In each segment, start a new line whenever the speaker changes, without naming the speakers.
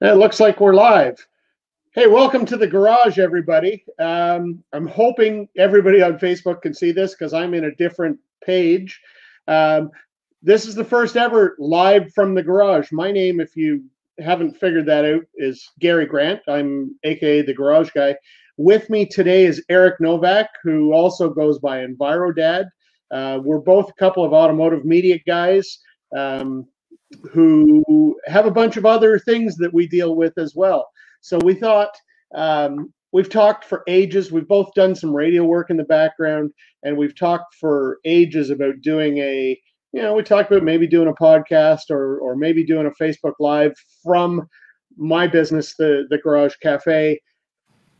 It looks like we're live. Hey, welcome to the garage, everybody. I'm hoping everybody on Facebook can see this because I'm in a different page. This is the first ever live from the garage. My name, if you haven't figured that out, is Gary Grant. I'm AKA the Garage Guy. With me today is Eric Novak, who also goes by EnviroDad. We're both a couple of automotive media guys who have a bunch of other things that we deal with as well. So we thought, we've talked for ages. We've both done some radio work in the background, and we've talked for ages about doing we talked about maybe doing a podcast or maybe doing a Facebook Live from my business, the Garage Cafe.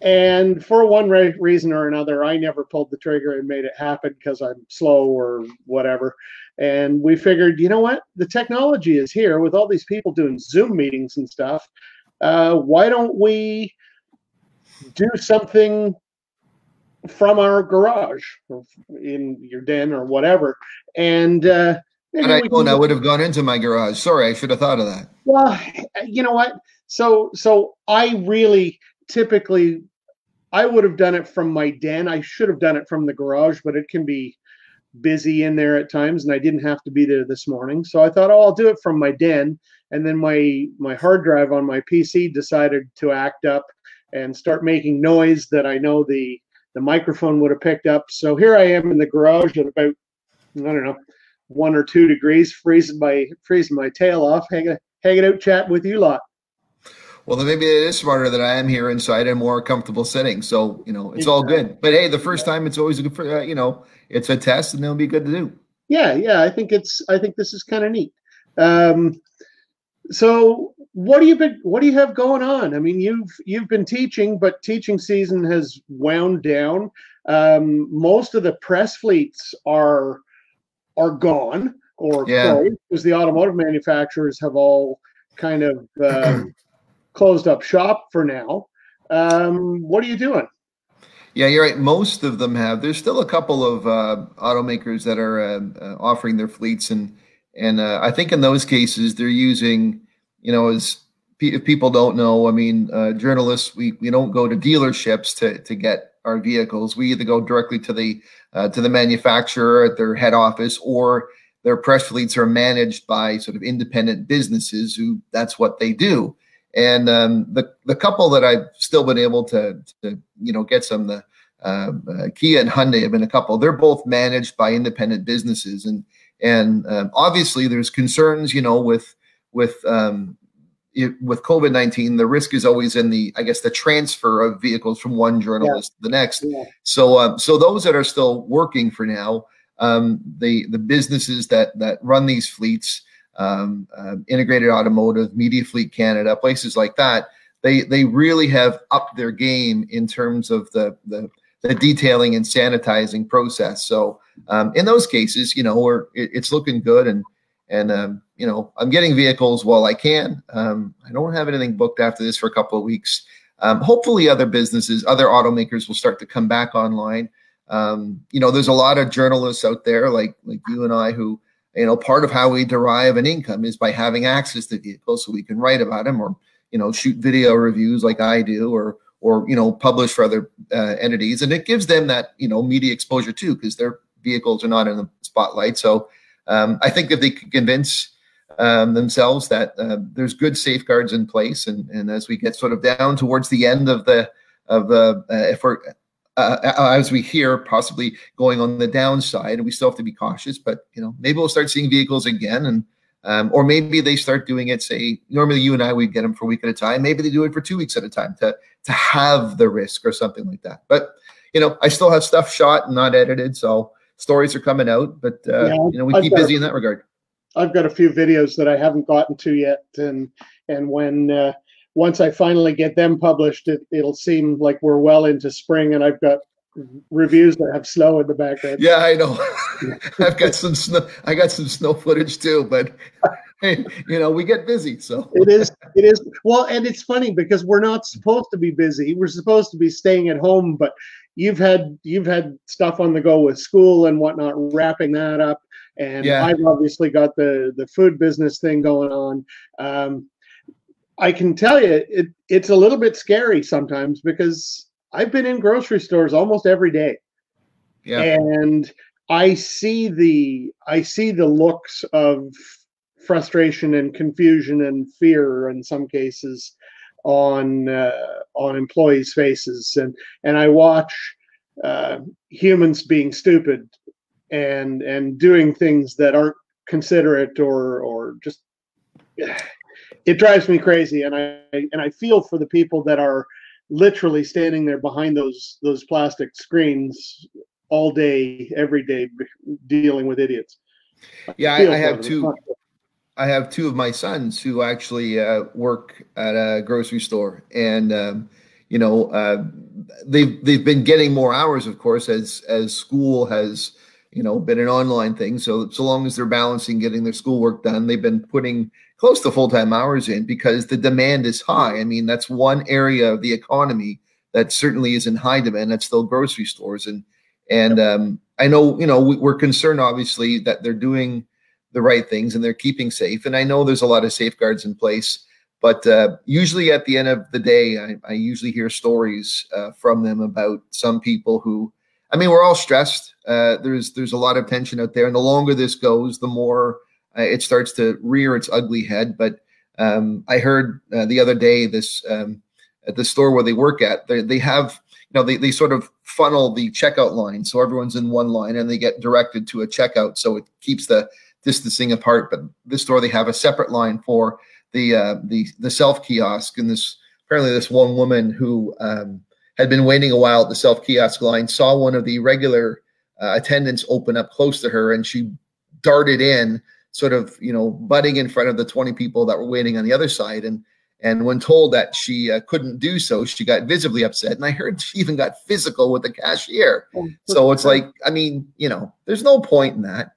And for one reason or another, I never pulled the trigger and made it happen because I'm slow or whatever. And we figured, you know what? The technology is here with all these people doing Zoom meetings and stuff. Why don't we do something from our garage or in your den or whatever? And I
would have gone into my garage. Sorry, I should have thought of that.
Well, you know what? So I really typically, I would have done it from my den. I should have done it from the garage, but it can be busy in there at times, and I didn't have to be there this morning. So I thought, oh, I'll do it from my den. And then my hard drive on my PC decided to act up and start making noise that I know the microphone would have picked up. So here I am in the garage at about, I don't know, 1 or 2 degrees, freezing my tail off, hanging out chatting with you lot.
Well, then maybe it is smarter that I am here inside and more comfortable sitting. So, it's all good. But hey, the first time, it's always good for, it's a test and it'll be good to do.
Yeah. I think this is kind of neat. So what do you have going on? I mean, you've been teaching, but teaching season has wound down. Most of the press fleets are gone or closed because the automotive manufacturers have all kind of closed up shop for now. What are you doing?
Yeah, you're right. Most of them have. There's still a couple of automakers that are offering their fleets, and I think in those cases they're using, if people don't know, I mean, journalists, we don't go to dealerships to get our vehicles. We either go directly to the manufacturer at their head office, or their press fleets are managed by sort of independent businesses who that's what they do. And the couple that I've still been able to get some, the Kia and Hyundai have been a couple. They're both managed by independent businesses, and obviously there's concerns, with COVID-19. The risk is always in the transfer of vehicles from one journalist to the next. Yeah. So those that are still working for now, the businesses that run these fleets. Integrated Automotive, Media Fleet Canada, places like that, they really have upped their game in terms of the detailing and sanitizing process. So in those cases, it's looking good, and I'm getting vehicles while I can. I don't have anything booked after this for a couple of weeks. Hopefully other businesses, other automakers will start to come back online. There's a lot of journalists out there like you and I who, part of how we derive an income is by having access to vehicles so we can write about them or, shoot video reviews like I do or publish for other entities. And it gives them that, media exposure too, because their vehicles are not in the spotlight. So I think if they can convince themselves that there's good safeguards in place, and as we get sort of down towards the end of if we're as we hear possibly going on the downside, and we still have to be cautious, but maybe we'll start seeing vehicles again, and or maybe they start doing it, say normally you and I we'd get them for a week at a time, maybe they do it for 2 weeks at a time to have the risk or something like that. But I still have stuff shot and not edited, so stories are coming out, but we keep busy in that regard.
I've got a few videos that I haven't gotten to yet, and when once I finally get them published, it'll seem like we're well into spring, and I've got reviews that have snow in the background.
Yeah, I know. I've got some snow. I got some snow footage too, but hey, we get busy. So
it is. Well, and it's funny because we're not supposed to be busy. We're supposed to be staying at home, but you've had stuff on the go with school and whatnot, wrapping that up. And I've obviously got the food business thing going on. I can tell you, it's a little bit scary sometimes because I've been in grocery stores almost every day,
Yeah.
and I see the looks of frustration and confusion and fear in some cases on employees' faces, and I watch humans being stupid and doing things that aren't considerate or just it drives me crazy, and I feel for the people that are literally standing there behind those plastic screens all day, every day, dealing with idiots.
Yeah,
Feel
I
for
have
them.
two. I have two of my sons who actually work at a grocery store, and you know, they've been getting more hours, of course, as school has, you know, been an online thing. So long as they're balancing getting their schoolwork done, they've been putting close to full-time hours in because the demand is high. I mean, that's one area of the economy that certainly is in high demand. That's still grocery stores, and I know, you know, we're concerned obviously that they're doing the right things and they're keeping safe. And I know there's a lot of safeguards in place, but usually at the end of the day, I usually hear stories from them about some people who, I mean, we're all stressed. There's a lot of tension out there, and the longer this goes, the more it starts to rear its ugly head. But I heard the other day this at the store where they work at, they have, you know, they sort of funnel the checkout line, so everyone's in one line and they get directed to a checkout, so it keeps the distancing apart. But this store, they have a separate line for the self kiosk, and apparently this one woman who had been waiting a while at the self kiosk line saw one of the regular attendants open up close to her, and she darted in, sort of, you know, butting in front of the 20 people that were waiting on the other side. And when told that she couldn't do so, she got visibly upset. And I heard she even got physical with the cashier. So it's like, I mean, you know, there's no point in that.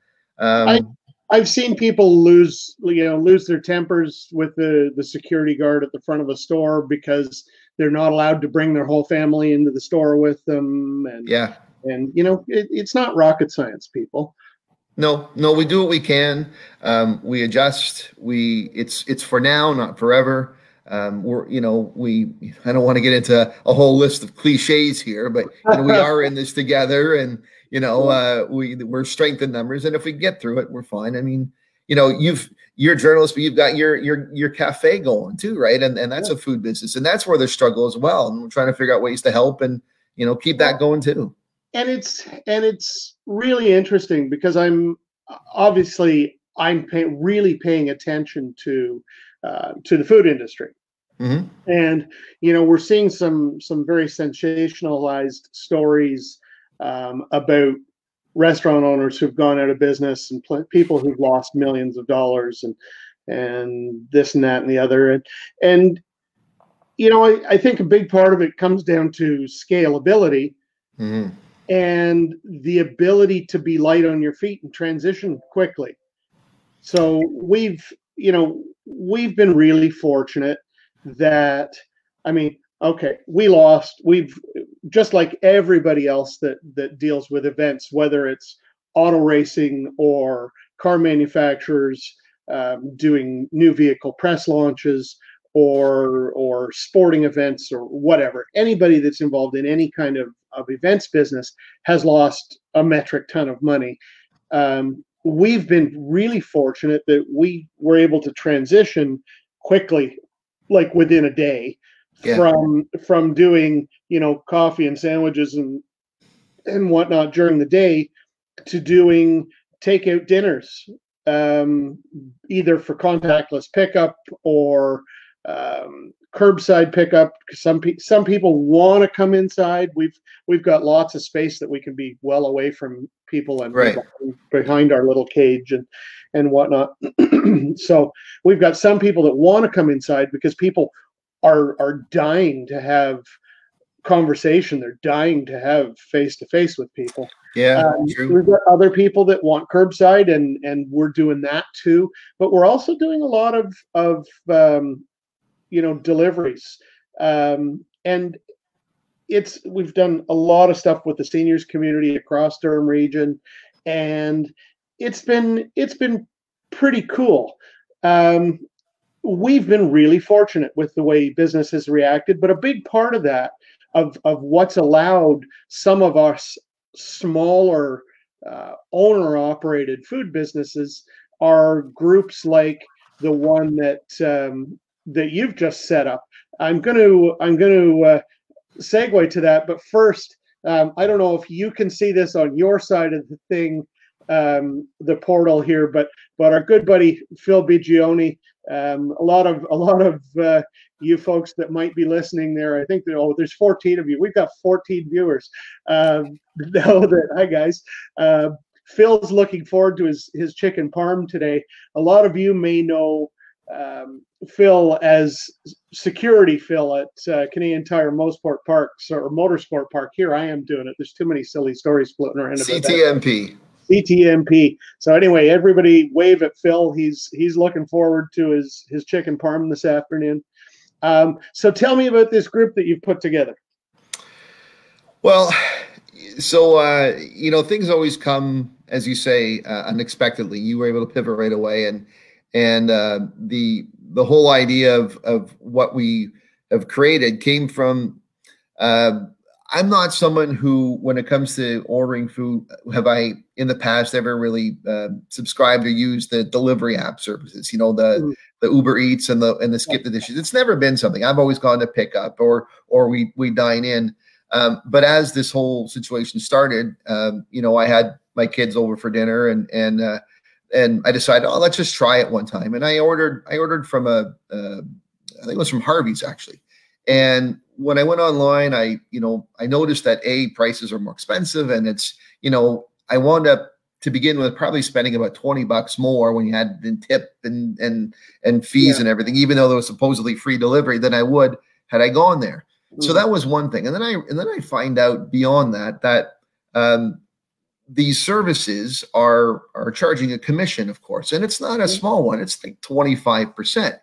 I've seen people lose their tempers with the security guard at the front of a store because they're not allowed to bring their whole family into the store with them. And
yeah,
and you know, it's not rocket science, people.
No, we do what we can. We adjust. It's for now, not forever. I don't want to get into a whole list of cliches here, but you know, we are in this together, and you know, we're strength in numbers, and if we get through it, we're fine. I mean, you know, you're a journalist, but you've got your cafe going too, right? And that's a food business, and that's where there's struggle as well. And we're trying to figure out ways to help and, you know, keep that going too.
And it's really interesting because I'm really paying attention to the food industry.
Mm-hmm.
And you know, we're seeing some very sensationalized stories about restaurant owners who've gone out of business and people who've lost millions of dollars and this and that and the other. And you know, I think a big part of it comes down to scalability.
Mm-hmm.
And the ability to be light on your feet and transition quickly. So we've been really fortunate that, I mean, okay, we've just like everybody else that deals with events, whether it's auto racing or car manufacturers doing new vehicle press launches or sporting events or whatever. Anybody that's involved in any kind of events business has lost a metric ton of money. We've been really fortunate that we were able to transition quickly, like within a day, from doing, you know, coffee and sandwiches and whatnot during the day to doing takeout dinners, either for contactless pickup or curbside pickup. Some people want to come inside. We've got lots of space that we can be well away from people and
right
behind our little cage and whatnot. So we've got some people that want to come inside because people are dying to have conversation. They're dying to have face to face with people.
Yeah, true.
We've got other people that want curbside, and we're doing that too. But we're also doing a lot of you know, deliveries, and we've done a lot of stuff with the seniors community across Durham region, and it's been pretty cool. we've been really fortunate with the way business has reacted, but a big part of that, of what's allowed some of us smaller owner-operated food businesses are groups like the one that that you've just set up. I'm going to segue to that, but first, I don't know if you can see this on your side of the thing, the portal here, but our good buddy Phil Bigioni, a lot of you folks that might be listening there, I think that, there's 14 of you. We've got 14 viewers. Know that, hi guys. Phil's looking forward to his chicken parm today. A lot of you may know Phil as Security Phil at Canadian Tire Motorsport Parks, or Motorsport Park. Here I am doing it. There's too many silly stories floating around about
CTMP.
CTMP. So anyway, everybody wave at Phil. He's looking forward to his chicken parm this afternoon. So tell me about this group that you've put together.
Well, so you know, things always come, as you say, unexpectedly. You were able to pivot right away, and the whole idea of what we have created came from. I'm not someone who, when it comes to ordering food, have I in the past ever really subscribed or used the delivery app services, you know, the Uber Eats and the Skip the Dishes. It's never been something. I've always gone to pick up or we dine in. But as this whole situation started, you know, I had my kids over for dinner and I decided, let's just try it one time. And I ordered from I think it was from Harvey's actually. And when I went online, I noticed that prices are more expensive, and it's, you know, I wound up to begin with probably spending about $20 more when you had in tip and fees and everything, even though there was supposedly free delivery, than I would had I gone there. So that was one thing. And then I find out beyond that these services are charging a commission, of course, and it's not a small one. It's like 25%.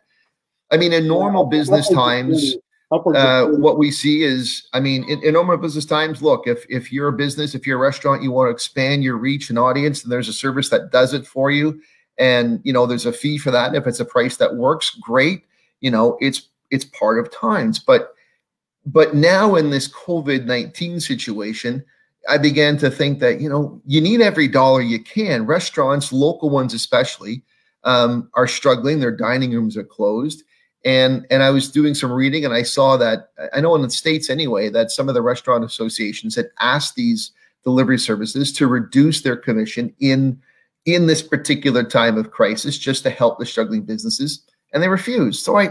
I mean, in normal business times, what we see is, I mean, in normal business times, look, if you're a business, if you're a restaurant, you want to expand your reach and audience, and there's a service that does it for you, and, you know, there's a fee for that. And if it's a price that works, great. You know, it's part of times. But now in this COVID-19 situation, I began to think that, you know, you need every dollar you can. Restaurants, local ones especially, are struggling. Their dining rooms are closed. And I was doing some reading, and I saw that, I know in the States anyway, that some of the restaurant associations had asked these delivery services to reduce their commission in this particular time of crisis, just to help the struggling businesses, and they refused. So I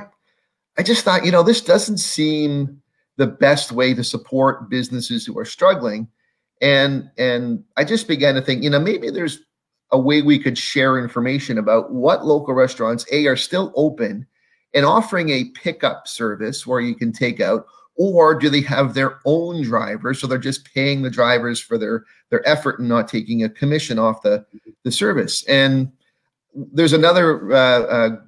just thought, you know, this doesn't seem the best way to support businesses who are struggling. And I just began to think, you know, maybe there's a way we could share information about what local restaurants, are still open and offering a pickup service where you can take out, or do they have their own drivers, so they're just paying the drivers for their effort and not taking a commission off the service. And there's another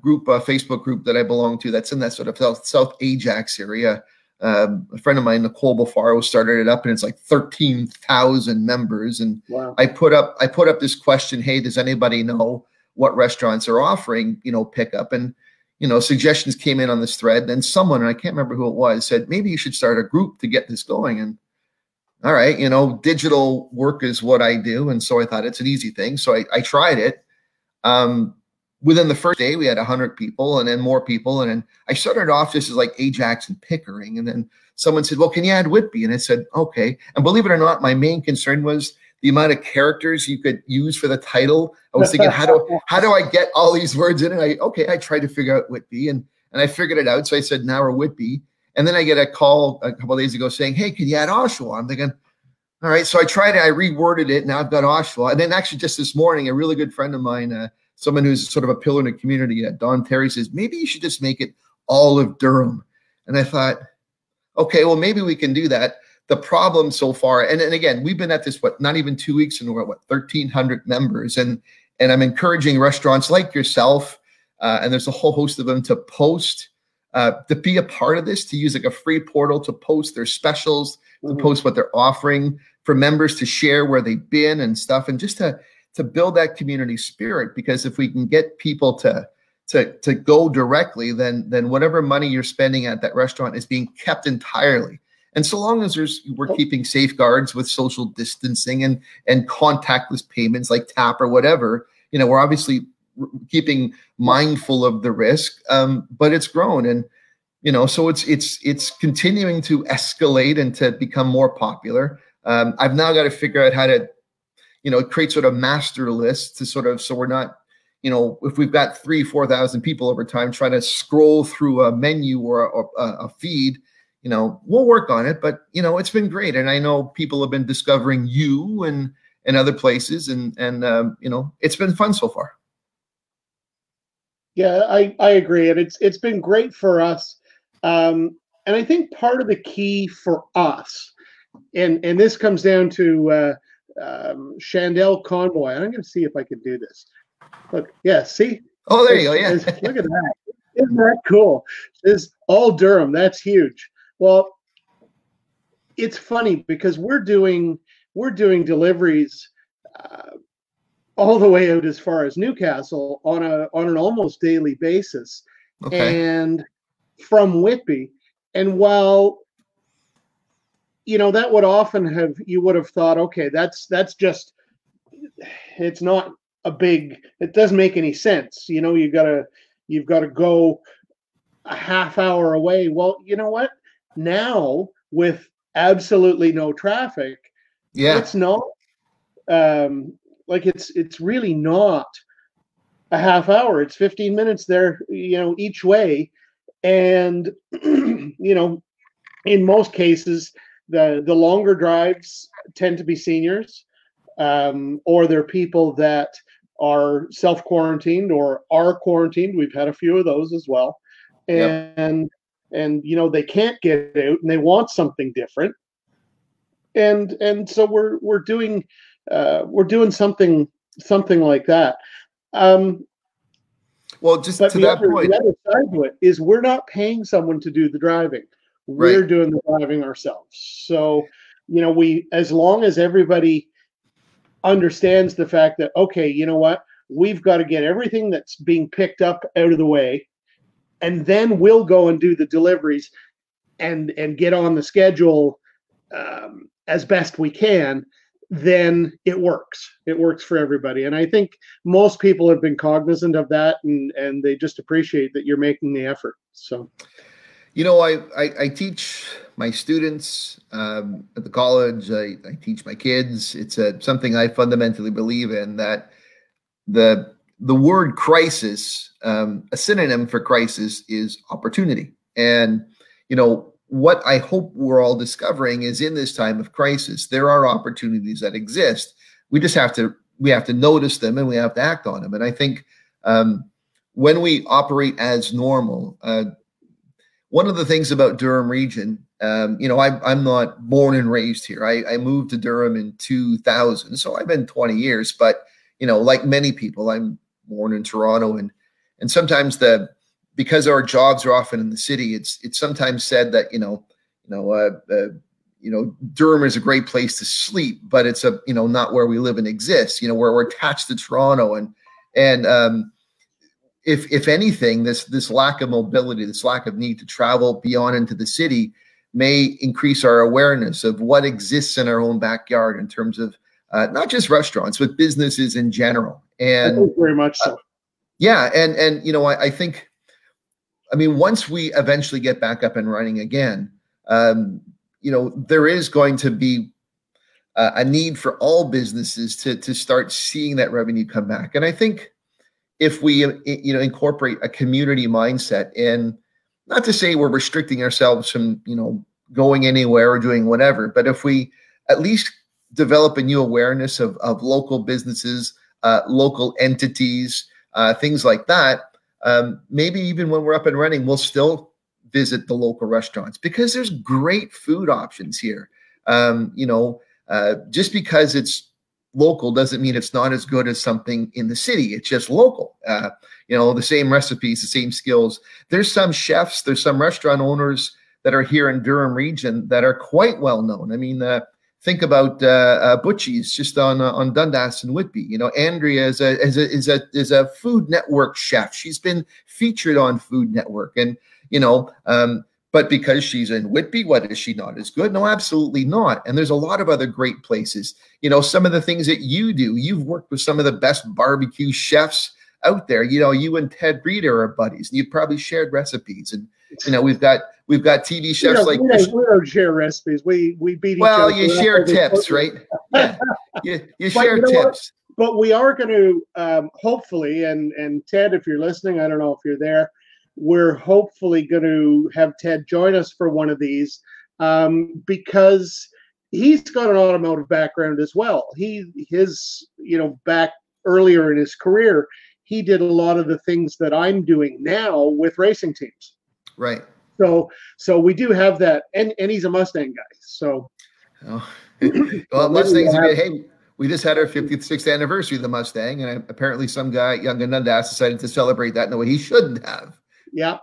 group, a Facebook group that I belong to that's in that sort of South Ajax area. A friend of mine, Nicole Bofaro, started it up, and it's like 13,000 members. And wow. I put up this question: hey, does anybody know what restaurants are offering, you know, pickup? And, you know, suggestions came in on this thread. And someone, and I can't remember who it was, said, maybe you should start a group to get this going. And all right, you know, digital work is what I do. And so I thought it's an easy thing. So I tried it. Within the first day, we had 100 people, and then more people. And then I started off just as like Ajax and Pickering. And then someone said, well, can you add Whitby? And I said, okay. And believe it or not, my main concern was the amount of characters you could use for the title. I was thinking, how do I get all these words in? And I tried to figure out Whitby, and I figured it out. So I said, now we're Whitby. And then I get a call a couple of days ago saying, hey, can you add Oshawa? I'm thinking, all right. So I tried it. I reworded it. Now I've got Oshawa. And then actually just this morning, a really good friend of mine, someone who's sort of a pillar in the community, Don Terry, says, maybe you should just make it Olive Durham. And I thought, okay, well, maybe we can do that. The problem so far, and again, we've been at this, not even 2 weeks, and we're at 1,300 members. And I'm encouraging restaurants like yourself, and there's a whole host of them, to post, to be a part of this, to use like a free portal to post their specials, to post what they're offering, for members to share where they've been and stuff, and just to build that community spirit. Because if we can get people to to go directly, then whatever money you're spending at that restaurant is being kept entirely. And so long as we're keeping safeguards with social distancing and contactless payments like tap or whatever, we're obviously keeping mindful of the risk. But it's grown, and so it's continuing to escalate and to become more popular. I've now got to figure out how to create sort of master lists to so we're not, if we've got 3,000-4,000 people over time trying to scroll through a menu or a feed. We'll work on it, but it's been great, and I know people have been discovering you and other places, and it's been fun so far.
Yeah, I agree, and it's been great for us, and I think part of the key for us, and this comes down to Chandel Convoy. I'm going to see if I can do this. Look, yeah, see.
Oh, there you go. Yeah,
look at that. Isn't that cool? This is all Durham. That's huge. Well, it's funny because we're doing deliveries all the way out as far as Newcastle on an almost daily basis, and from Whitby. And while that would often you would have thought, okay, that's just, it's not a big, it doesn't make any sense. You've got to go a half hour away. Well, you know what? Now with absolutely no traffic, it's not it's really not a half hour. It's 15 minutes there, each way. And in most cases, the longer drives tend to be seniors, or they're people that are self-quarantined or are quarantined. We've had a few of those as well. And they can't get out and they want something different. And so we're doing something like that.
Well, just to that point,
the other side of it is we're not paying someone to do the driving. We're doing the driving ourselves. So, we, as long as everybody understands the fact that, okay, you know what, we've got to get everything that's being picked up out of the way, and then we'll go and do the deliveries and get on the schedule as best we can, then it works. It works for everybody. And I think most people have been cognizant of that, and they just appreciate that you're making the effort. So,
I teach my students at the college. I teach my kids. It's something I fundamentally believe in, that the word crisis, a synonym for crisis is opportunity. And, what I hope we're all discovering is, in this time of crisis, there are opportunities that exist. We just have to notice them, and we have to act on them. And I think when we operate as normal, one of the things about Durham region, I'm not born and raised here. I moved to Durham in 2000, so I've been 20 years. But like many people, I'm born in Toronto, and sometimes because our jobs are often in the city, it's sometimes said that Durham is a great place to sleep, but it's not where we live and exist. Where we're attached to Toronto, and if anything, this lack of mobility, this lack of need to travel beyond into the city, may increase our awareness of what exists in our own backyard in terms of not just restaurants, but businesses in general. And
very much so.
I think, once we eventually get back up and running again, there is going to be a need for all businesses to start seeing that revenue come back. And I think if we, incorporate a community mindset, and not to say we're restricting ourselves from, going anywhere or doing whatever, but if we at least develop a new awareness of local businesses, local entities, things like that, maybe even when we're up and running, we'll still visit the local restaurants, because there's great food options here. Just because it's local doesn't mean it's not as good as something in the city. It's just local. The same recipes, the same skills. There's some chefs, there's some restaurant owners that are here in Durham region that are quite well known. think about Butchie's just on Dundas and Whitby. You know, Andrea is a Food Network chef. She's been featured on Food Network, and you know, but because she's in Whitby, what, is she not as good? No, absolutely not. And there's a lot of other great places. You know, some of the things that you do, you've worked with some of the best barbecue chefs out there. You know, you and Ted Breeder are buddies, and you've probably shared recipes. And you know, we've got TV chefs like
we don't share recipes. We beat each other.
Well, you share tips, right? Yeah, you share tips.
But we are going to hopefully, and Ted, if you're listening, I don't know if you're there, we're hopefully going to have Ted join us for one of these because he's got an automotive background as well. His back earlier in his career, he did a lot of the things that I'm doing now with racing teams.
Right.
So we do have that, and he's a Mustang guy. So,
well, Mustangs. Hey, we just had our 56th anniversary of the Mustang, and apparently some guy, young in Dundas, decided to celebrate that in a way he shouldn't have.
Yeah.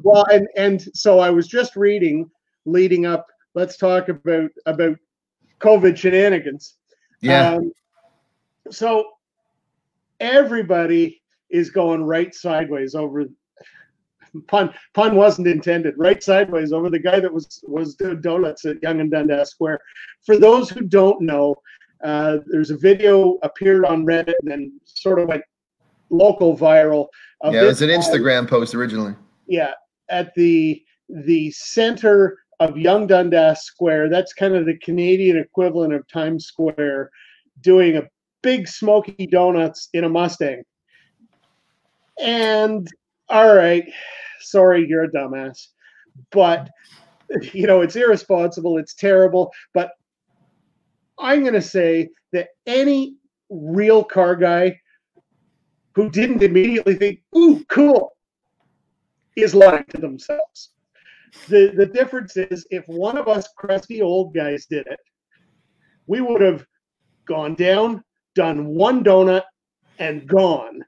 Well, and so I was just reading, leading up. Let's talk about COVID shenanigans.
Yeah.
So everybody is going right sideways over. Pun wasn't intended. Right sideways over the guy that was doing donuts at Yonge and Dundas Square. For those who don't know, there's a video appeared on Reddit and then sort of went local viral.
Yeah, it was an Instagram post originally.
Yeah, at the center of Yonge Dundas Square. That's kind of the Canadian equivalent of Times Square, doing a big smoky donuts in a Mustang. And all right, sorry, you're a dumbass, but it's irresponsible, it's terrible. But I'm going to say that any real car guy who didn't immediately think, ooh, cool, is lying to themselves. The difference is, if one of us crusty old guys did it, we would have gone down, done one donut, and gone.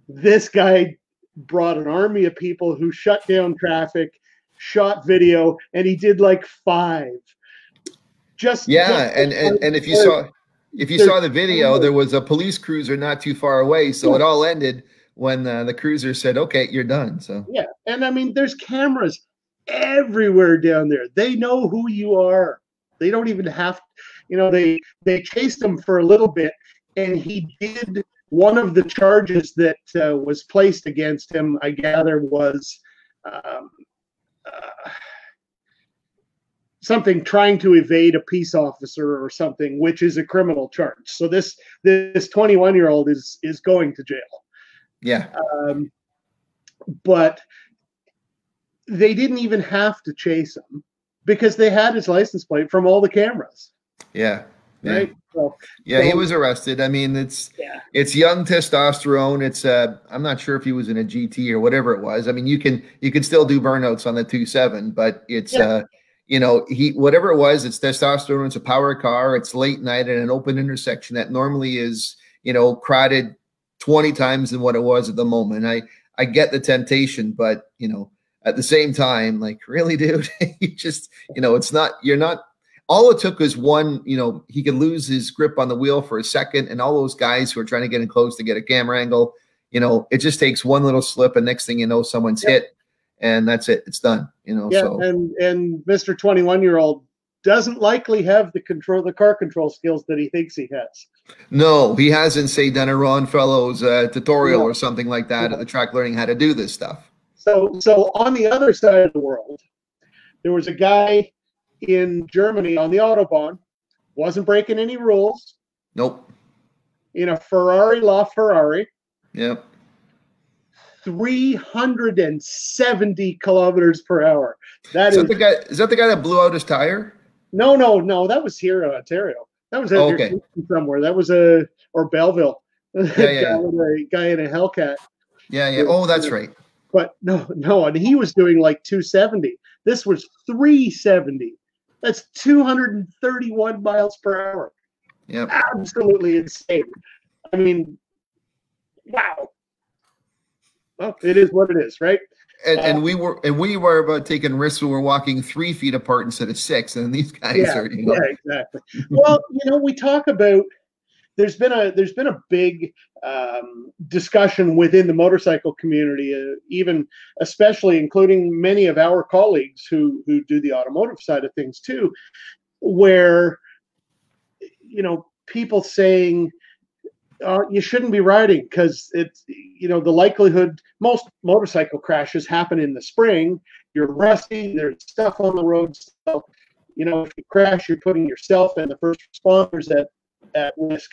This guy brought an army of people who shut down traffic, shot video, and he did like 5.
And if you saw the video, there was a police cruiser not too far away, so it all ended when the cruiser said, "Okay, you're done." So
yeah, and I mean, there's cameras everywhere down there. They know who you are. They don't even have, they chased him for a little bit, and he did. One of the charges that was placed against him, I gather, was something trying to evade a peace officer or something, which is a criminal charge. So this 21-year-old is going to jail.
Yeah.
But they didn't even have to chase him because they had his license plate from all the cameras.
Yeah.
Right. So,
he was arrested. I mean, it's young testosterone. It's I'm not sure if he was in a GT or whatever it was. I mean, you can still do burnouts on the 2.7, but it's whatever it was, it's testosterone. It's a power car. It's late night at an open intersection that normally is crowded 20 times than what it was at the moment. I get the temptation, but at the same time, like, really, dude, you just it's not. You're not. All it took was one, he could lose his grip on the wheel for a second, and all those guys who are trying to get in close to get a camera angle, it just takes one little slip, and next thing you know, someone's hit, and that's it. It's done. So. And
Mr. 21-year-old doesn't likely have the car control skills that he thinks he has.
No, he hasn't, say, done a Ron Fellows tutorial or something like that at the track, learning how to do this stuff.
So on the other side of the world, there was a guy in Germany on the Autobahn, wasn't breaking any rules.
Nope.
In a LaFerrari.
Yep.
370 kilometers per hour. Is that the
guy that blew out his tire?
No. That was here in Ontario. That was somewhere. That was or Belleville.
Yeah.
Guy in a Hellcat.
Yeah. Oh, that's right.
But no, and he was doing like 270. This was 370. That's 231 miles per hour.
Yep.
Absolutely insane. I mean, wow. Well, it is what it is, right?
And we were about taking risks when we're walking 3 feet apart instead of 6, and these guys are, you know.
Yeah, exactly. Well, you know, we talk about there's been a big discussion within the motorcycle community, even especially including many of our colleagues who do the automotive side of things too, where, you know, people saying you shouldn't be riding because it's, you know, the likelihood most motorcycle crashes happen in the spring. You're rusty. There's stuff on the road. So, you know, if you crash, you're putting yourself and the first responders at risk.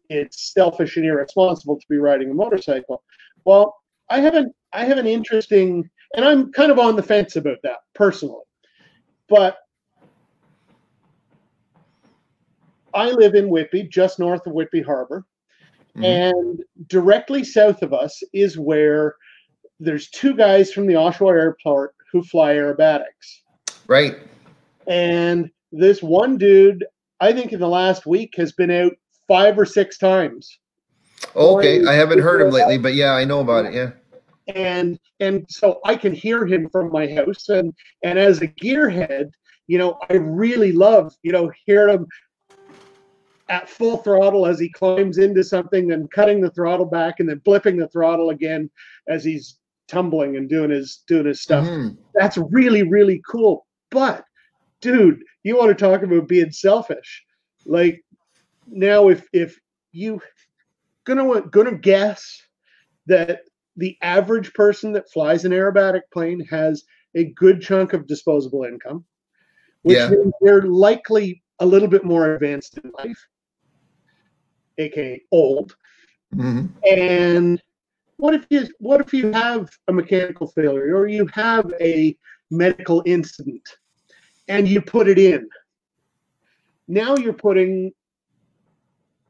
It's selfish and irresponsible to be riding a motorcycle. Well, I have an interesting, and I'm kind of on the fence about that personally, but I live in Whitby, just north of Whitby Harbor. And directly south of us is where there's 2 guys from the Oshawa Airport who fly aerobatics.
Right.
And this one dude, I think in the last week, has been out 5 or 6 times.
Okay, I haven't heard him lately, but yeah, I know about it. Yeah.
And so I can hear him from my house, and as a gearhead, you know, I really love, you know, hearing him at full throttle as he climbs into something and cutting the throttle back and then blipping the throttle again as he's tumbling and doing his stuff. That's really, really cool. But dude, you want to talk about being selfish. Like, now if you gonna guess that the average person that flies an aerobatic plane has a good chunk of disposable income, which means they're likely a little bit more advanced in life, aka old. And what if you have a mechanical failure or you have a medical incident and you put it in? Now you're putting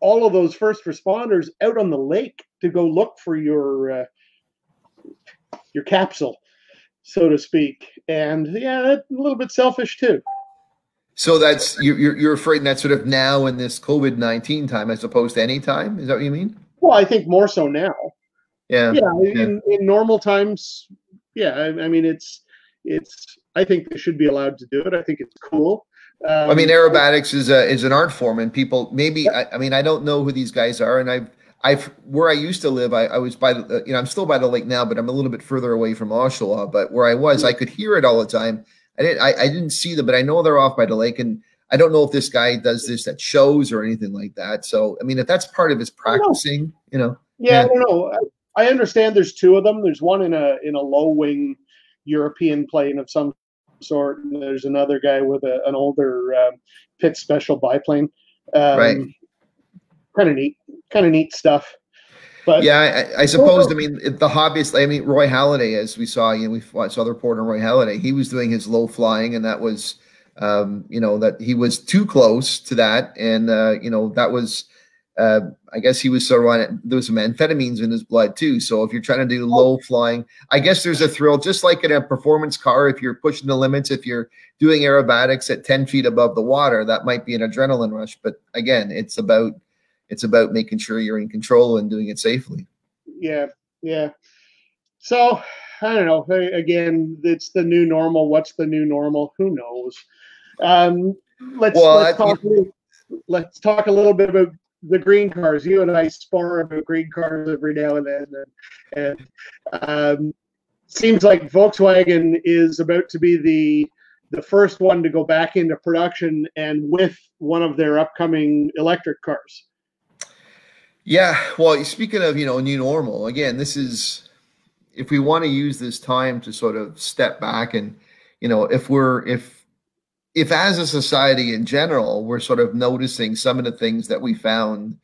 all of those first responders out on the lake to go look for your capsule, so to speak. And yeah, that's a little bit selfish too.
So that's you're afraid that's sort of now in this COVID-19 time as opposed to any time? Is that what you mean?
Well, I think more so now.
Yeah.
In normal times, yeah. I mean, it's. I think they should be allowed to do it. I think it's cool.
I mean, aerobatics is an art form, and people maybe. I mean, I don't know who these guys are, and I've where I used to live. I was by the, you know, I'm still by the lake now, but I'm a little bit further away from Oshawa. But where I was, I could hear it all the time. I didn't see them, but I know they're off by the lake, and I don't know if this guy does this at shows or anything like that. So, I mean, if that's part of his practicing, you know.
Yeah, I don't know. I understand there's 2 of them. There's one in a low wing European plane of some sort, and there's another guy with an older Pitt special biplane.
Right.
Kind of neat stuff. But
yeah, I suppose. I mean, the hobbyist. I mean, Roy Halladay, as we saw, you know, we saw the report on Roy Halladay. He was doing his low flying, and that was, you know, that he was too close to that, and you know, that was, I guess he was sort of on. There was some amphetamines in his blood too. So if you're trying to do low flying, I guess there's a thrill, just like in a performance car. If you're pushing the limits, if you're doing aerobatics at 10 feet above the water, that might be an adrenaline rush. But again, it's about making sure you're in control and doing it safely.
Yeah. So I don't know. Again, it's the new normal. What's the new normal? Who knows? Let's talk a little bit about the green cars. You and I spar about green cars every now and then, and seems like Volkswagen is about to be the first one to go back into production, and with one of their upcoming electric cars.
Yeah, well, speaking of, you know, new normal, again, this is, if we want to use this time to sort of step back and, you know, if as a society in general, we're sort of noticing some of the things that we found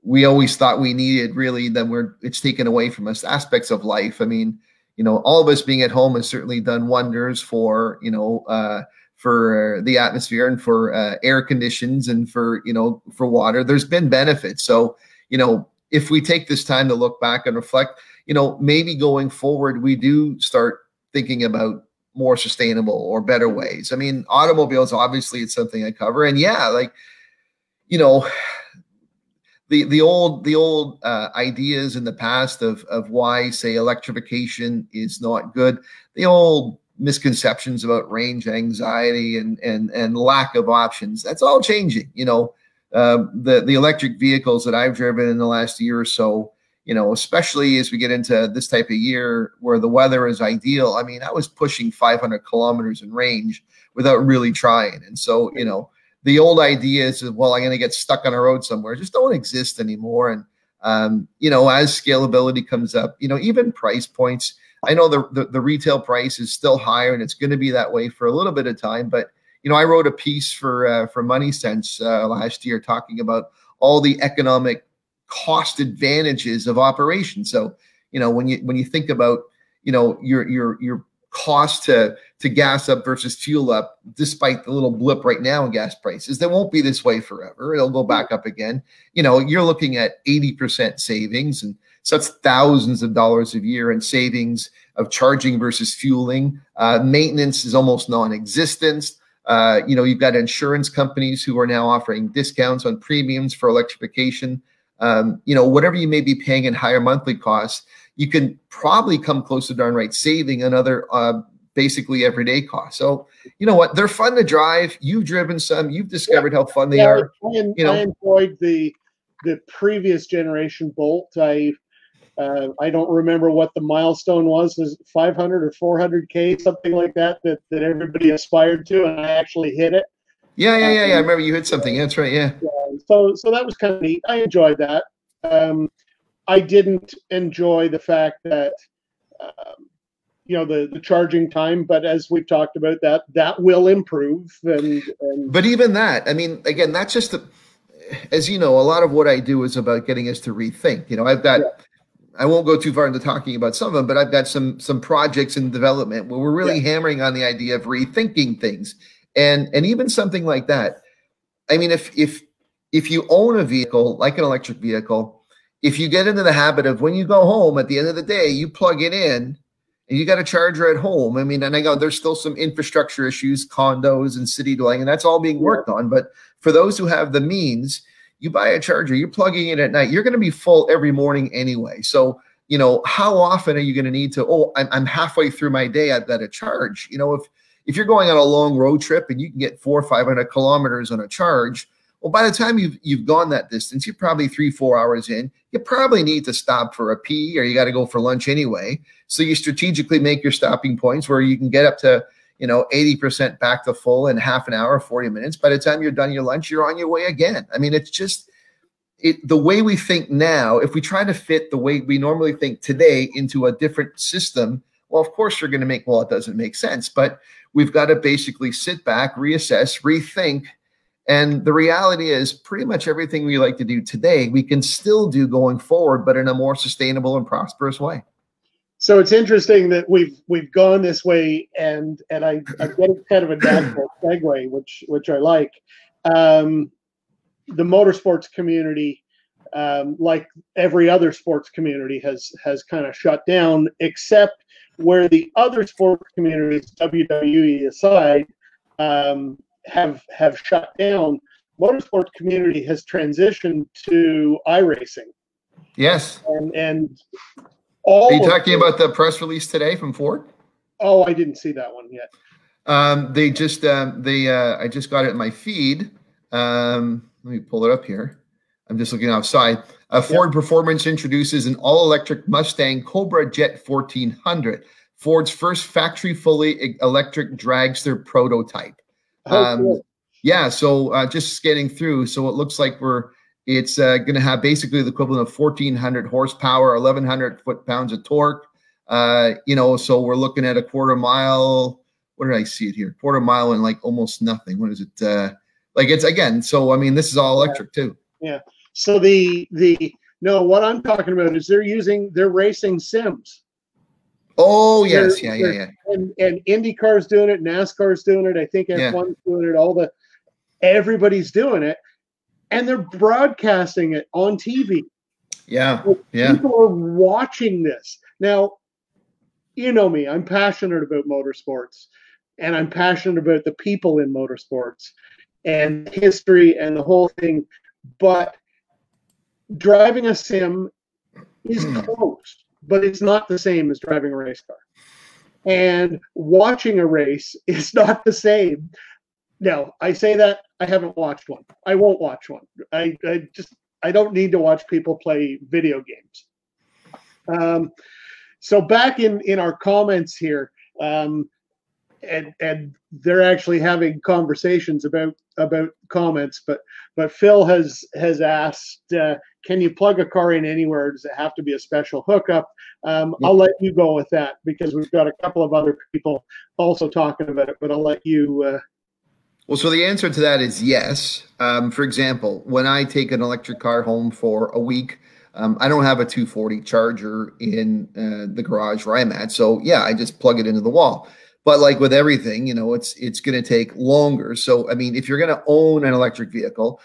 we always thought we needed, really, then it's taken away from us, aspects of life. I mean, you know, all of us being at home has certainly done wonders for, you know, for the atmosphere and for air conditions and for, you know, for water. There's been benefits. So, you know, if we take this time to look back and reflect, you know, maybe going forward, we do start thinking about more sustainable or better ways. I mean, automobiles, obviously, it's something I cover. And yeah, like, you know, the old ideas in the past of why, say, electrification is not good, the old misconceptions about range anxiety and lack of options, that's all changing. You know, the electric vehicles that I've driven in the last year or so, you know, especially as we get into this type of year where the weather is ideal. I mean, I was pushing 500 kilometers in range without really trying. And so, you know, the old ideas of, well, I'm going to get stuck on a road somewhere just don't exist anymore. And, you know, as scalability comes up, you know, even price points, I know the retail price is still higher and it's going to be that way for a little bit of time. But, you know, I wrote a piece for Money Sense last year talking about all the economic cost advantages of operation. So, you know, when you think about, you know, your cost to gas up versus fuel up, despite the little blip right now in gas prices, that won't be this way forever. It'll go back up again. You know, you're looking at 80% savings, and so that's thousands of dollars a year in savings of charging versus fueling. Maintenance is almost non-existent. You know, you've got insurance companies who are now offering discounts on premiums for electrification. You know, whatever you may be paying in higher monthly costs, you can probably come close to darn right saving another basically everyday costs. So, you know what? They're fun to drive. You've driven some. You've discovered how fun they are.
You know, I enjoyed the previous generation Bolt. I don't remember what the milestone was. Is 500 or 400K, something like that everybody aspired to, and I actually hit it.
Yeah. I remember you hit something. That's right. Yeah.
So that was kind of neat. I enjoyed that. I didn't enjoy the fact that, you know, the charging time, but as we've talked about, that will improve. But
even that, I mean, again, that's just as you know, a lot of what I do is about getting us to rethink. You know, I've got. Yeah. I won't go too far into talking about some of them, but I've got some projects in development where we're really hammering on the idea of rethinking things, and even something like that. I mean, if you own a vehicle like an electric vehicle, if you get into the habit of when you go home at the end of the day, you plug it in and you got a charger at home. I mean, and I go, there's still some infrastructure issues, condos and city dwelling, and that's all being worked on. But for those who have the means, you buy a charger, you're plugging it at night, you're going to be full every morning anyway. So, you know, how often are you going to need to, I'm halfway through my day, I've got to charge. You know, if you're going on a long road trip and you can get 400 or 500 kilometers on a charge, well, by the time you've gone that distance, you're probably 3-4 hours in. You probably need to stop for a pee, or you got to go for lunch anyway. So you strategically make your stopping points where you can get up to, you know, 80% back to full in half an hour, 40 minutes. By the time you're done your lunch, you're on your way again. I mean, it's just the way we think now. If we try to fit the way we normally think today into a different system, well, of course you're going to make, well, it doesn't make sense. But we've got to basically sit back, reassess, rethink. And the reality is pretty much everything we like to do today, we can still do going forward, but in a more sustainable and prosperous way.
So it's interesting that we've gone this way, and I get kind of a natural segue, which I like. The motorsports community, like every other sports community, has kind of shut down, except where the other sports communities, WWE aside, have shut down. Motorsports community has transitioned to iRacing.
Yes.
And
are you talking about the press release today from Ford?
Oh, I didn't see that one yet.
They just I just got it in my feed. Let me pull it up here. I'm just looking outside. Ford Performance introduces an all-electric Mustang Cobra Jet 1400, Ford's first factory fully electric dragster prototype.
Cool.
Yeah, so just scanning through, so it looks like it's going to have basically the equivalent of 1,400 horsepower, 1,100 foot-pounds of torque. You know, so we're looking at a quarter mile. What did I see it here? Quarter mile and like almost nothing. What is it? Like it's again. So I mean, this is all electric too. Yeah.
So no, what I'm talking about is they're racing sims.
Oh yes, yeah.
And IndyCar's doing it, NASCAR's doing it. I think F1's doing it. Everybody's doing it, and they're broadcasting it on TV.
Yeah.
People are watching this now. You know me. I'm passionate about motorsports, and I'm passionate about the people in motorsports and history and the whole thing. But driving a sim is close, but it's not the same as driving a race car. And watching a race is not the same. Now, I say that I haven't watched one. I won't watch one. I don't need to watch people play video games. So back in our comments here, and they're actually having conversations about comments, but Phil has asked, can you plug a car in anywhere? Does it have to be a special hookup? I'll let you go with that because we've got a couple of other people also talking about it, but I'll let you.
Well, so the answer to that is yes. For example, when I take an electric car home for a week, I don't have a 240 charger in the garage where I'm at. So yeah, I just plug it into the wall. But like with everything, you know, it's going to take longer. So, I mean, if you're going to own an electric vehicle,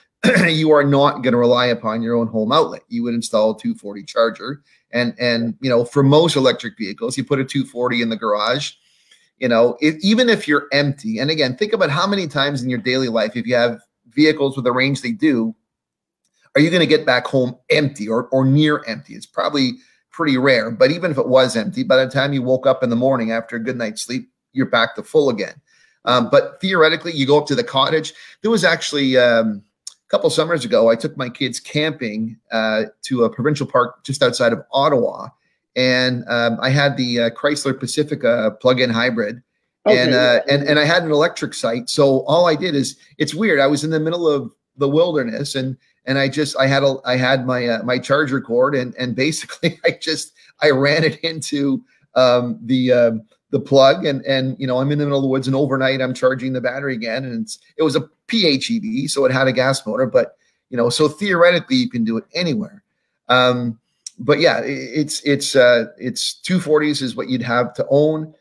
you are not going to rely upon your own home outlet. You would install a 240 charger. And you know, for most electric vehicles, you put a 240 in the garage. You know, even if you're empty, and again, think about how many times in your daily life, if you have vehicles with the range they do, are you going to get back home empty or near empty? It's probably pretty rare. But even if it was empty, by the time you woke up in the morning after a good night's sleep, you're back to full again. But theoretically, you go up to the cottage. There was actually a couple summers ago, I took my kids camping to a provincial park just outside of Ottawa. And I had the Chrysler Pacifica plug-in hybrid. Okay. And I had an electric site. So all I did is, it's weird. I was in the middle of the wilderness and I had my charger cord and basically I ran it into the plug and you know, I'm in the middle of the woods and overnight I'm charging the battery again. And it was a PHEV, so it had a gas motor, but you know, so theoretically you can do it anywhere. But yeah, it's 240s is what you'd have to own.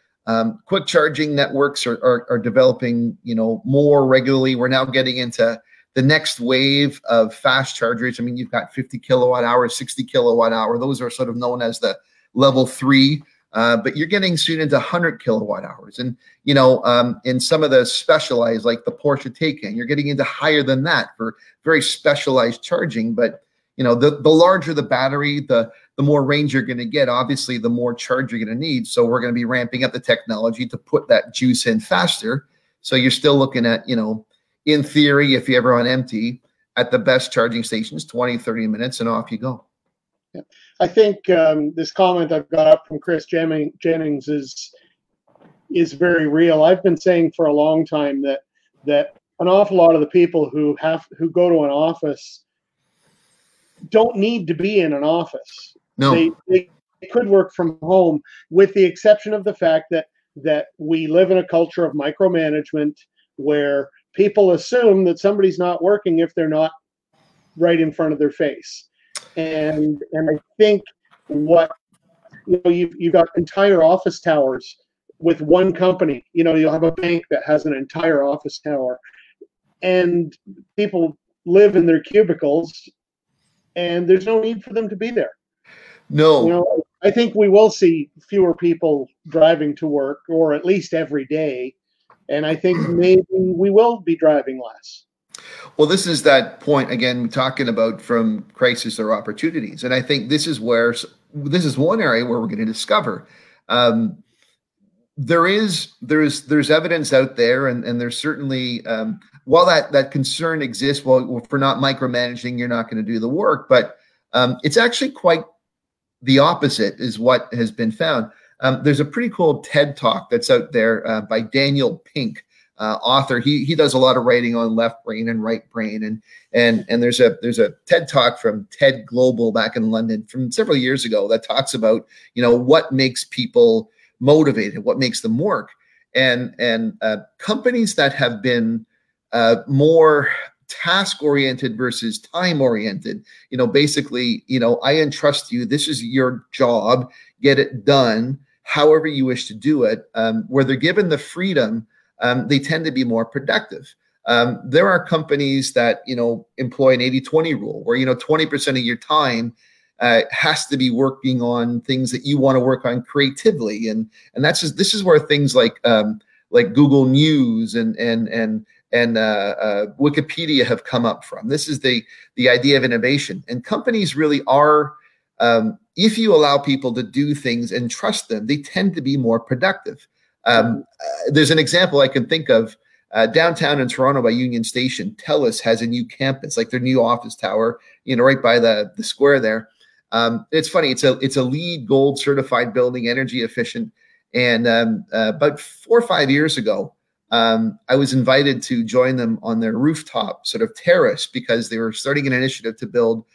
Quick charging networks are developing, you know, more regularly. We're now getting into the next wave of fast chargers. I mean, you've got 50 kilowatt hour, 60 kilowatt hour. Those are sort of known as the level 3. But you're getting soon into 100 kilowatt hours. And, you know, in some of the specialized, like the Porsche Taycan, you're getting into higher than that for very specialized charging. But, you know, the larger the battery, the more range you're going to get. Obviously, the more charge you're going to need. So we're going to be ramping up the technology to put that juice in faster. So you're still looking at, you know, in theory, if you ever on empty, at the best charging stations, 20, 30 minutes, and off you go.
Yeah. I think this comment I've got up from Chris Jennings is very real. I've been saying for a long time that an awful lot of the people who go to an office don't need to be in an office.
No.
They could work from home, with the exception of the fact that we live in a culture of micromanagement where people assume that somebody's not working if they're not right in front of their face. And I think what, you know, you've got entire office towers with one company. You know, you'll have a bank that has an entire office tower, and people live in their cubicles, and there's no need for them to be there.
No.
You know, I think we will see fewer people driving to work, or at least every day. And I think maybe we will be driving less.
Well, this is that point again, talking about from crisis or opportunities. And I think this is one area where we're going to discover there's evidence out there, and there's certainly while that concern exists, well, for not micromanaging, you're not going to do the work, but it's actually quite the opposite is what has been found. There's a pretty cool TED Talk that's out there by Daniel Pink, author. He does a lot of writing on left brain and right brain, and there's a TED Talk from TED Global back in London from several years ago that talks about, you know, what makes people motivated, what makes them work, and companies that have been more task oriented versus time oriented. You know, basically, you know, I entrust you. This is your job. Get it done however you wish to do it. Where they're given the freedom, they tend to be more productive. There are companies that, you know, employ an 80-20 rule where, you know, 20% of your time has to be working on things that you want to work on creatively. And this is where things like Google News and Wikipedia have come up from. This is the idea of innovation. And companies really are, if you allow people to do things and trust them, they tend to be more productive. There's an example I can think of. Downtown in Toronto by Union Station, TELUS has a new campus, like their new office tower, right by the square there. It's funny. It's a LEED Gold certified building, energy efficient. And about 4 or 5 years ago, I was invited to join them on their rooftop sort of terrace because they were starting an initiative to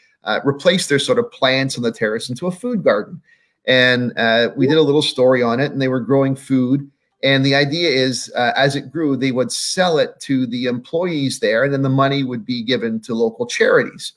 replace their sort of plants on the terrace into a food garden. And we did a little story on it, and they were growing food. And the idea is, as it grew, they would sell it to the employees there, and then the money would be given to local charities.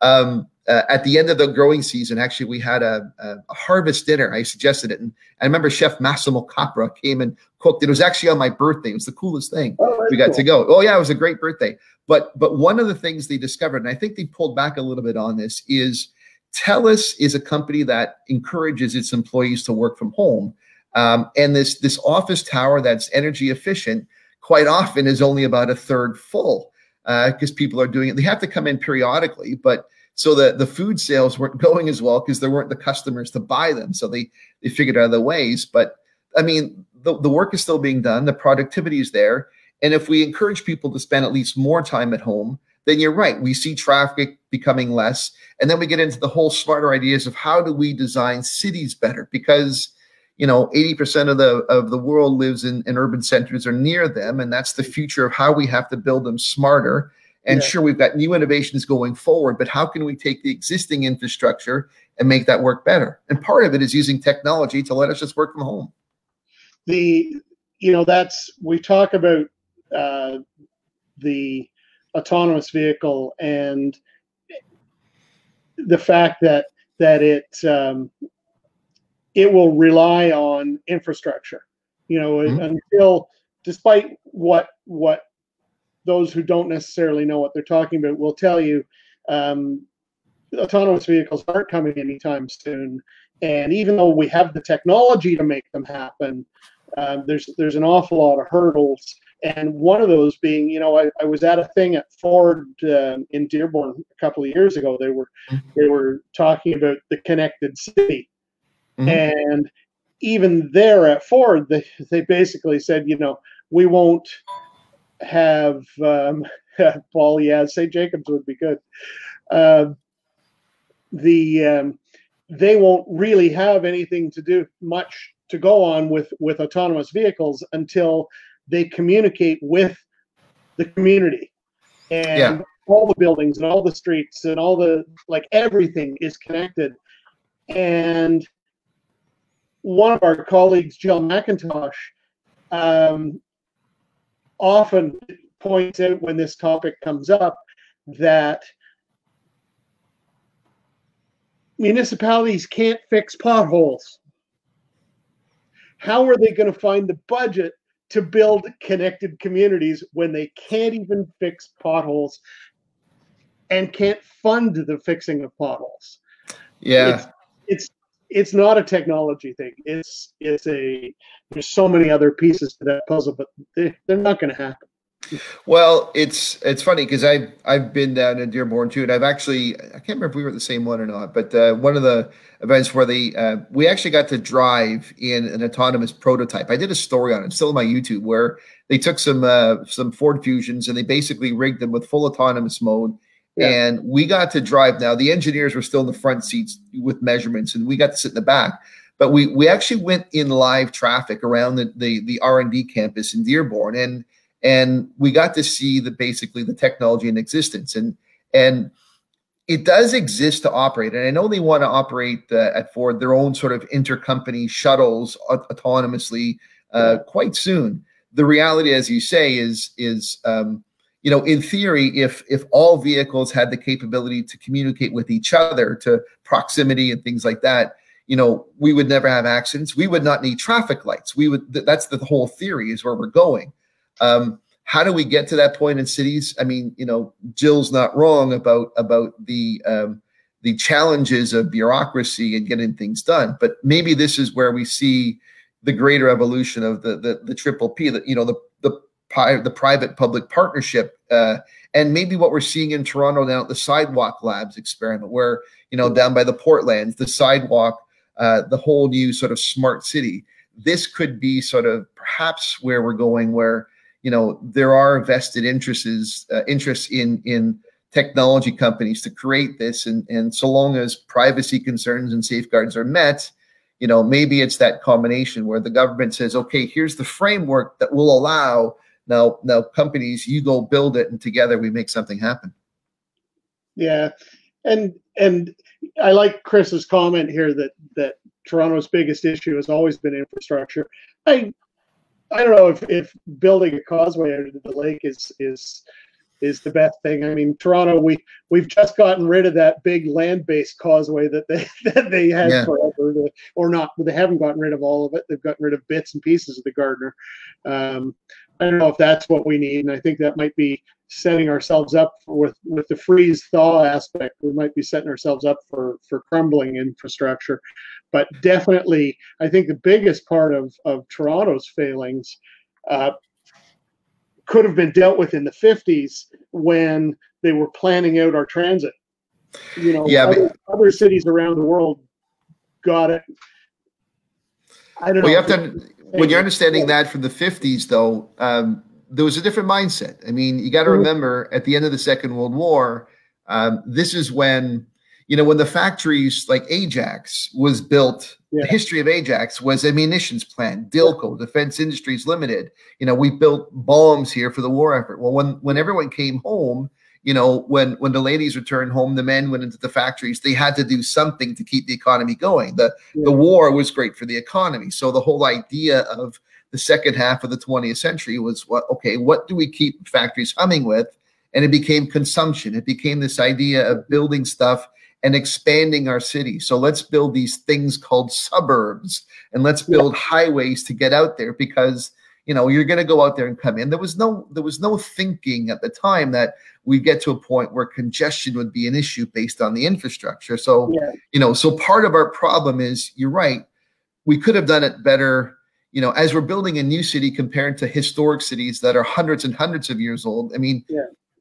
At the end of the growing season, actually, we had a harvest dinner. I suggested it, and I remember Chef Massimo Capra came and cooked. It was actually on my birthday. It was the coolest thing. We got to go. Oh yeah, it was a great birthday. But one of the things they discovered, and I think they pulled back a little bit on this, is TELUS is a company that encourages its employees to work from home. And this office tower that's energy efficient quite often is only about 1/3 full because people are doing it. They have to come in periodically, but so the food sales weren't going as well because there weren't the customers to buy them. So they figured out other ways. But I mean, the work is still being done. The productivity is there. And if we encourage people to spend at least more time at home, then you're right. We see traffic becoming less. And then we get into the whole smarter ideas of how do we design cities better? Because 80% of the world lives in urban centers or near them, and that's the future of how we have to build them smarter. And sure, we've got new innovations going forward, but how can we take the existing infrastructure and make that work better? And part of it is using technology to let us just work from home.
We talk about the autonomous vehicle and the fact that it will rely on infrastructure, until, despite what those who don't necessarily know what they're talking about will tell you, autonomous vehicles aren't coming anytime soon. And even though we have the technology to make them happen, there's an awful lot of hurdles. And one of those being, I was at a thing at Ford in Dearborn a couple of years ago. They were talking about the connected city. Mm-hmm. And even there at Ford, they basically said, we won't have Paul. Yeah, St. Jacobs would be good. They won't really have anything to do much to go on with autonomous vehicles until they communicate with the community, and all the buildings and all the streets and all everything is connected. And one of our colleagues, Jill McIntosh, often points out when this topic comes up that municipalities can't fix potholes. How are they going to find the budget to build connected communities when they can't even fix potholes and can't fund the fixing of potholes?
Yeah.
It's not a technology thing. There's so many other pieces to that puzzle, but they're not going to happen.
Well, it's funny because I've been down in Dearborn too, and I can't remember if we were at the same one or not, but one of the events where we actually got to drive in an autonomous prototype. I did a story on it, still on my YouTube, where they took some Ford Fusions and they basically rigged them with full autonomous mode. Yeah. And we got to drive. Now the engineers were still in the front seats with measurements, and we got to sit in the back. But we actually went in live traffic around the R&D campus in Dearborn, and we got to see basically the technology in existence, and it does exist to operate. And I know they want to operate at Ford their own sort of intercompany shuttles autonomously quite soon. The reality, as you say, is in theory, if all vehicles had the capability to communicate with each other, to proximity and things like that, we would never have accidents. We would not need traffic lights. That's the whole theory, is where we're going. How do we get to that point in cities? I mean, Jill's not wrong about the challenges of bureaucracy and getting things done. But maybe this is where we see the greater evolution of the triple P. That the the private-public partnership, and maybe what we're seeing in Toronto now at the Sidewalk Labs experiment, where, you know, down by the Portlands, the sidewalk, the whole new sort of smart city. This could be sort of perhaps where we're going, where, you know, there are vested interests in technology companies to create this, and so long as privacy concerns and safeguards are met, you know, maybe it's that combination where the government says, okay, here's the framework that will allow now companies, you go build it, and together we make something happen. Yeah.
And I like Chris's comment here that Toronto's biggest issue has always been infrastructure. I don't know if building a causeway out into the lake is the best thing. I mean, Toronto, we've just gotten rid of that big land-based causeway that they had forever, or not. They haven't gotten rid of all of it. They've gotten rid of bits and pieces of the Gardner. I don't know if that's what we need, and I think that might be setting ourselves up with the freeze-thaw aspect. We might be setting ourselves up for crumbling infrastructure. But definitely, I think the biggest part of Toronto's failings could have been dealt with in the 50s when they were planning out our transit. You know, other cities around the world got it. I don't know.
You have to, when you're understanding that from the 50s, though, there was a different mindset. I mean, you got to remember, at the end of the Second World War, this is when, you know, when the factories like Ajax was built, the history of Ajax was a munitions plant, Dilko, Defense Industries Limited. You know, we built bombs here for the war effort. Well, when everyone came home, you know, when the ladies returned home, the men went into the factories. They had to do something to keep the economy going. The war was great for the economy. So the whole idea of the second half of the 20th century was, what do we keep factories humming with? And it became consumption. It became this idea of building stuff and expanding our city. So let's build these things called suburbs, and let's build highways to get out there, because, you know, you're going to go out there and come in. There was no thinking at the time that we get to a point where congestion would be an issue based on the infrastructure. So, you know, so part of our problem is, you're right, we could have done it better. You know, as we're building a new city compared to historic cities that are hundreds and hundreds of years old. I mean,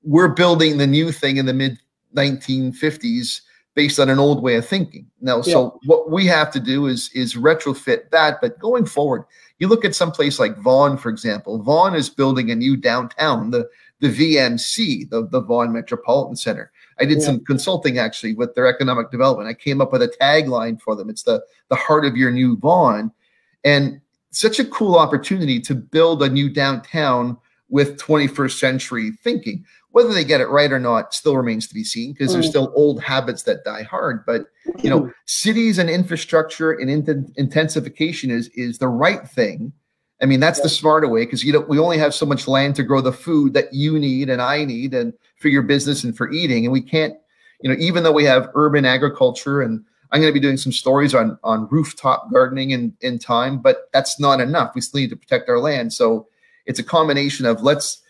we're building the new thing in the mid 1950s based on an old way of thinking. Now, so what we have to do is retrofit that. But going forward, you look at some place like Vaughan, for example. Vaughan is building a new downtown, the VMC, the Vaughan Metropolitan Center. I did some consulting actually with their economic development. I came up with a tagline for them. It's the heart of your new Vaughan. And such a cool opportunity to build a new downtown with 21st century thinking. Whether they get it right or not still remains to be seen, because there's still old habits that die hard. But, you know, cities and infrastructure and intensification is the right thing. I mean, that's the smarter way, because, you know, we only have so much land to grow the food that you need and I need, and for your business and for eating. And we can't, you know, even though we have urban agriculture, and I'm going to be doing some stories on rooftop gardening in time, but that's not enough. We still need to protect our land. So it's a combination of let's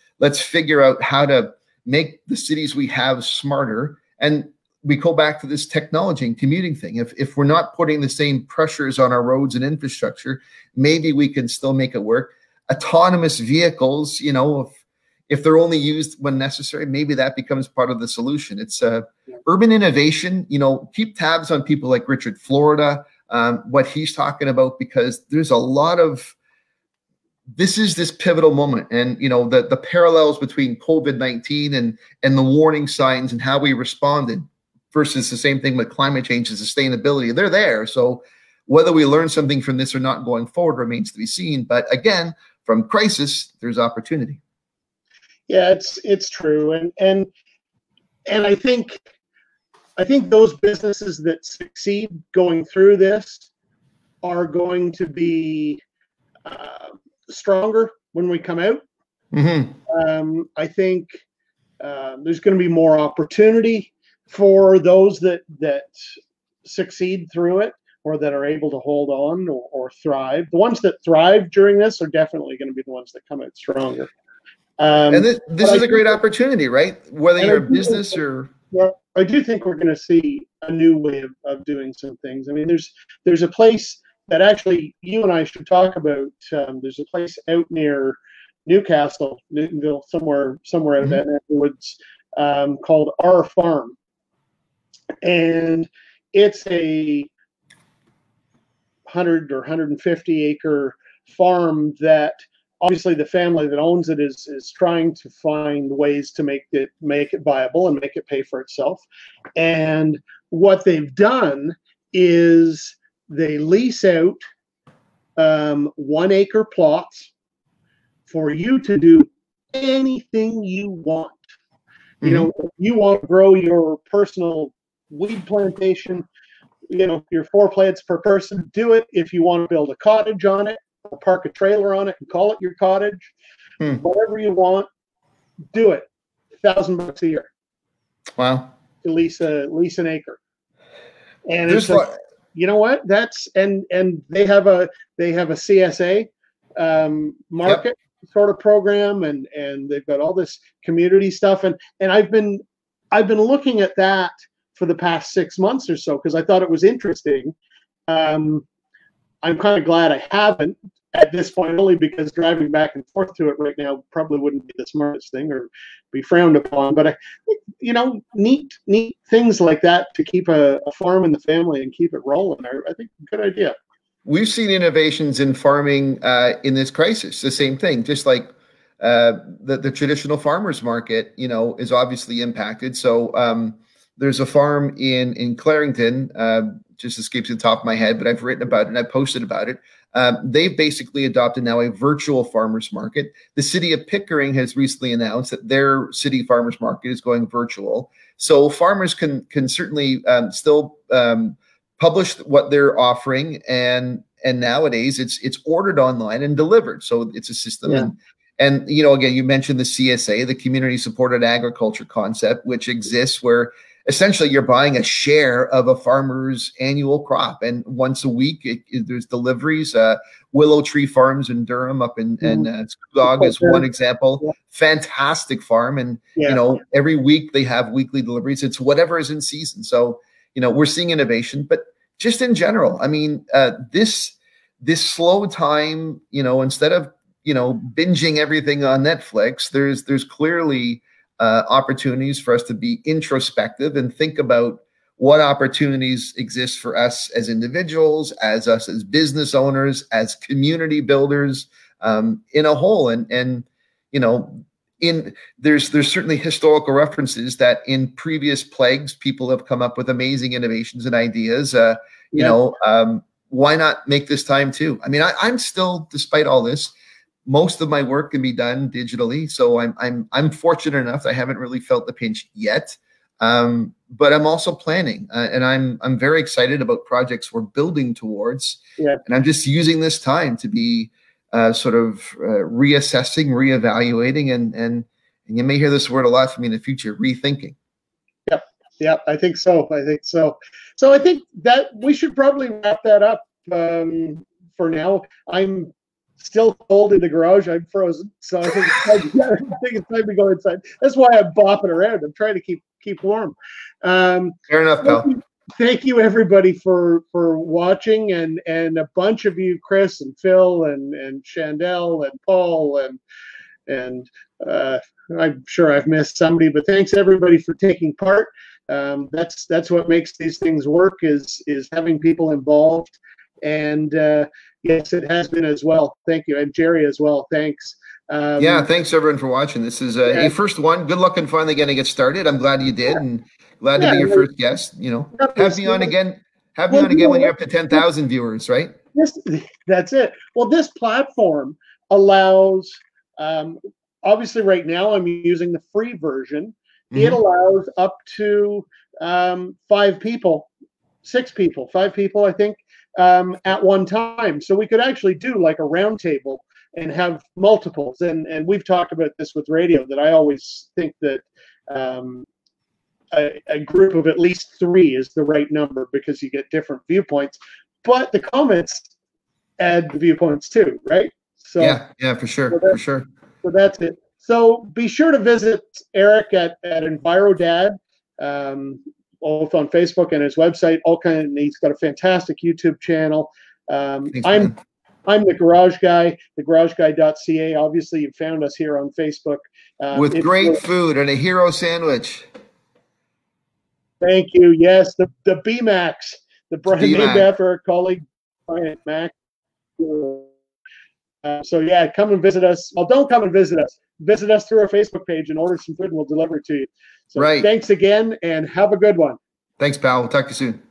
figure out how to make the cities we have smarter. And we go back to this technology and commuting thing. If we're not putting the same pressures on our roads and infrastructure, maybe we can still make it work. Autonomous vehicles, you know, if they're only used when necessary, maybe that becomes part of the solution. It's urban innovation. You know, keep tabs on people like Richard Florida, what he's talking about, because there's a lot of, this is this pivotal moment. And, you know, the parallels between COVID-19 and the warning signs and how we responded versus the same thing with climate change and sustainability, they're there. So whether we learn something from this or not going forward remains to be seen. But again, from crisis, there's opportunity.
Yeah, it's true. And I think those businesses that succeed going through this are going to be stronger when we come out. I think there's going to be more opportunity for those that succeed through it, or that are able to hold on or thrive. The ones that thrive during this are definitely going to be the ones that come out stronger.
And this is a great opportunity, right? Whether you're a business or...
Well, I do think we're going to see a new way of doing some things. I mean, there's a place that actually you and I should talk about. There's a place out near Newcastle, Newtonville, somewhere out of that neck of the woods, called Our Farm, and it's a 100 or 150 acre farm that obviously the family that owns it is trying to find ways to make it viable and make it pay for itself. And what they've done is they lease out 1 acre plots for you to do anything you want. You know, if you want to grow your personal weed plantation, you know, your 4 plants per person, do it. If you want to build a cottage on it or park a trailer on it and call it your cottage, whatever you want, do it. $1,000 a year. Wow. To lease an acre. And it's like, you know what? That's and they have a CSA market sort of program, and they've got all this community stuff, and I've been looking at that for the past 6 months or so because I thought it was interesting. I'm kind of glad I haven't at this point, only because driving back and forth to it right now probably wouldn't be the smartest thing or be frowned upon. But I, you know, neat things like that to keep a farm in the family and keep it rolling. I think good idea.
We've seen innovations in farming in this crisis. The same thing, just like the traditional farmers market, you know, is obviously impacted. So there's a farm in Clarington, just escapes the top of my head, but I've written about it and I posted about it. They've basically adopted now a virtual farmers market. The city of Pickering has recently announced that their city farmers market is going virtual. So farmers can certainly still publish what they're offering, and nowadays it's ordered online and delivered. So it's a system. Yeah. And you know, again, you mentioned the CSA, the community supported agriculture concept, which exists where essentially you're buying a share of a farmer's annual crop, and once a week there's deliveries. Willow Tree Farms in Durham up in Scugog is one example. Yeah. Fantastic farm, and you know, every week they have weekly deliveries. It's whatever is in season. So you know, we're seeing innovation, but just in general, I mean, this slow time, you know, instead of, you know, binging everything on Netflix, there's clearly opportunities for us to be introspective and think about what opportunities exist for us as individuals, as us as business owners, as community builders, in a whole. And you know, there's certainly historical references that in previous plagues, people have come up with amazing innovations and ideas. You know, why not make this time too? I mean, I'm still, despite all this, most of my work can be done digitally. So I'm fortunate enough that I haven't really felt the pinch yet. But I'm also planning, and I'm very excited about projects we're building towards. Yeah. And I'm just using this time to be sort of reassessing, reevaluating, and you may hear this word a lot from me in the future, rethinking.
Yep, I think so. So I think that we should probably wrap that up for now. I'm still cold in the garage. I'm frozen, so I think it's time to go inside. That's why I'm bopping around. I'm trying to keep warm.
Fair enough, pal.
Thank you, everybody, for watching, and a bunch of you, Chris and Phil and Chandel and Paul and I'm sure I've missed somebody, but thanks everybody for taking part. That's what makes these things work is having people involved, and yes, it has been as well. Thank you, and Jerry as well. Thanks.
Yeah, thanks everyone for watching. This is a first one. Good luck in finally getting it started. I'm glad you did, and glad to be your first guest. You know, have me on again. Have me on again when you're up to 10,000 viewers, right?
That's it. Well, this platform allows. Obviously, right now I'm using the free version. It allows up to 5 people, 6 people, 5 people, I think, at one time. So we could actually do like a round table and have multiples. And we've talked about this with radio, that I always think that a group of at least 3 is the right number because you get different viewpoints. But the comments add the viewpoints too, right? So
yeah, for sure, for sure.
So that's it. So be sure to visit Eric at EnviroDad, both on Facebook and his website. He's got a fantastic YouTube channel.
Thanks,
I'm the Garage Guy, thegarageguy.ca. Obviously, you found us here on Facebook.
With great food and a hero sandwich.
Thank you. Yes, the BMAX, named after our colleague Brian Mac. So yeah, come and visit us. Well, don't come and visit us. Visit us through our Facebook page and order some food, and we'll deliver it to you. So thanks again, and have a good one.
Thanks, pal. We'll talk to you soon.